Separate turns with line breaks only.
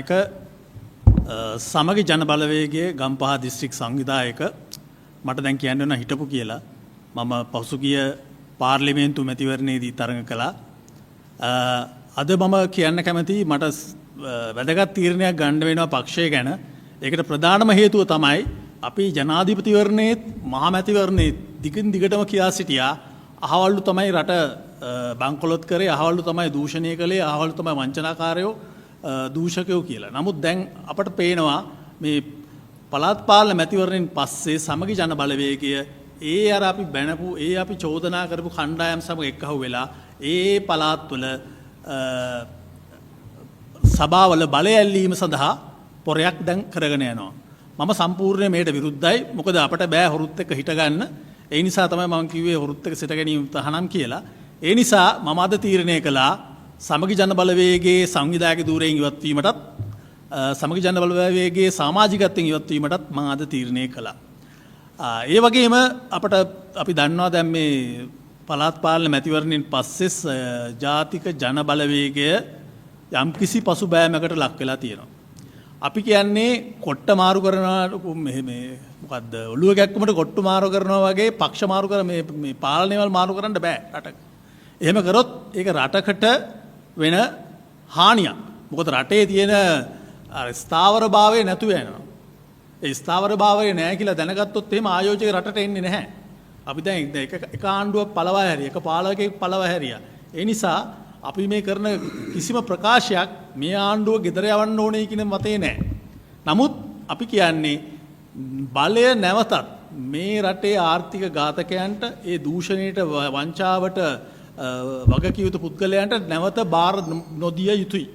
එක සමගි ජන බලවේගයේ ගම්පහ දිස්ත්‍රික් සංවිධායක මට දැන් කියන්න වෙන හිටපු කියලා මම පසුගිය පාර්ලිමේන්තු මැතිවරණයේදී තරඟ කළා. අද මම කියන්න කැමති මට වැදගත් තීරණයක් ගන්න වෙනවා පක්ෂය ගැන. ඒකට ප්‍රධානම හේතුව තමයි අපි ජනාධිපතිවරණයේ මහා මැතිවරණයේ දිගින් දිගටම කියා සිටියා අහවලු තමයි රට බංකොලොත් කරේ, අහවලු තමයි දූෂණය කළේ, අහවලු තමයි වංචනාකාරයෝ දූෂකයෝ කියලා. නමුත් දැන් අපට පේනවා මේ පළාත් පාලන මැතිවරණයෙන් පස්සේ සමගි ජන බලවේගය ඒ අර අපි බැනපු ඒ අපි චෝදනා කරපු කණ්ඩායම් සමග එක්කහුව වෙලා ඒ පළාත්වල සභාවල බලය ඇල්ලීම සඳහා පොරයක් දැන් කරගෙන යනවා. මම සම්පූර්ණයෙන් මේකට විරුද්ධයි. මොකද අපට බෑ හොරුත් එක්ක හිට ගන්න. ඒ නිසා තමයි මම කිව්වේ හොරුත් එක්ක සිට ගැනීම තහනම් කියලා. ඒ නිසා මම අද තීරණය කළා සමගි ජන බලවේගයේ සංවිධායක ධූරයෙන් ඉවත් වීමටත් සමගි ජන බලවේගයේ සමාජිකත්වයෙන් ඉවත් වීමටත් මම අද තීරණය කළා. ඒ වගේම අපි දන්නවා දැන් මේ පළාත් පාලන මැතිවරණයෙන් පස්සේ ජාතික ජන බලවේගය යම්කිසි පසුබෑමකට ලක් වෙලා තියෙනවා. අපි කියන්නේ කොට්ට මාරු කරනවා මේ මොකද්ද ඔළුව කැක්කුමට කොට්ටු මාරු කරනවා වගේ පක්ෂ මාරු කර මේ පාලනයවල් මාරු කරන්න බෑ රටක. එහෙම කරොත් ඒක රටකට වෙන හානියක්. මොකද රටේ තියෙන ස්ථාවරභාවය නැතුව යනවා. ඒ ස්ථාවරභාවය නැහැ කියලා දැනගත්තොත් එහෙම ආයෝජක රටට එන්නේ නැහැ. අපි දැන් එක ආණ්ඩුවක් පළවා හැරියා, එක පාලකයෙක් පළවා හැරියා. ඒ නිසා අපි මේ කරන කිසිම ප්‍රකාශයක් මේ ආණ්ඩුව ගෙදර යවන්න ඕනේ කියන මතේ නැහැ. නමුත් අපි කියන්නේ බලය නැවතත් මේ රටේ ආර්ථික ඝාතකයන්ට ඒ දූෂණයට වංචාවට වගකිව යුතු පුද්ගලයන්ට නැවත බාර නොදිය යුතුයි.